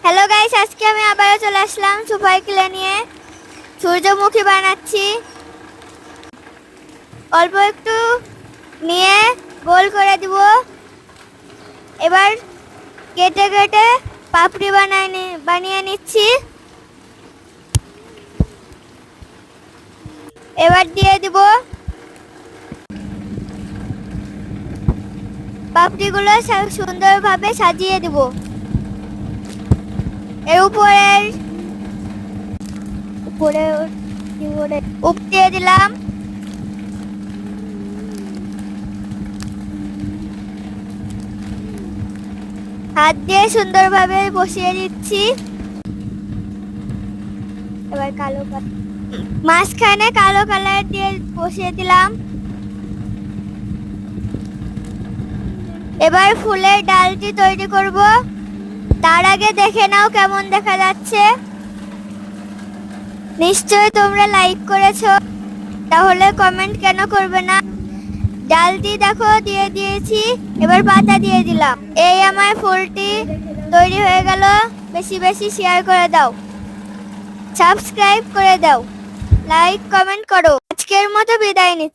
Hello guys, আজকে আমি আবারও চলে আসলাম সুপার কিলে নিয়ে। সূর্যমুখী বানাচ্ছি। অল্প একটু নিয়ে গোল করে দিব। এবার কেটে কেটে পাপড়ি বানিয়ে নিচ্ছি। এবার দিয়ে দিব পাপড়িগুলো সুন্দরভাবে সাজিয়ে দিব। এর উপরে উপ দিয়ে দিলাম। হাত দিয়ে সুন্দরভাবে বসিয়ে দিচ্ছি। এবার মাঝখানে কালো কালার দিয়ে বসিয়ে দিলাম। এবার ফুলের ডালটি তৈরি করব। তার আগে দেখে নাও কেমন দেখা যাচ্ছে। নিশ্চয়ই তোমরা লাইক করেছো, তাহলে কমেন্ট কেন করবে না। ডালটি দেখো দিয়ে দিয়েছি, এবার পাতা দিয়ে দিলাম। এই আমার ফুলটি তৈরি হয়ে গেল। বেশি বেশি শেয়ার করে দাও, সাবস্ক্রাইব করে দাও, লাইক কমেন্ট করো। আজকের মতো বিদায় নিচ্ছি।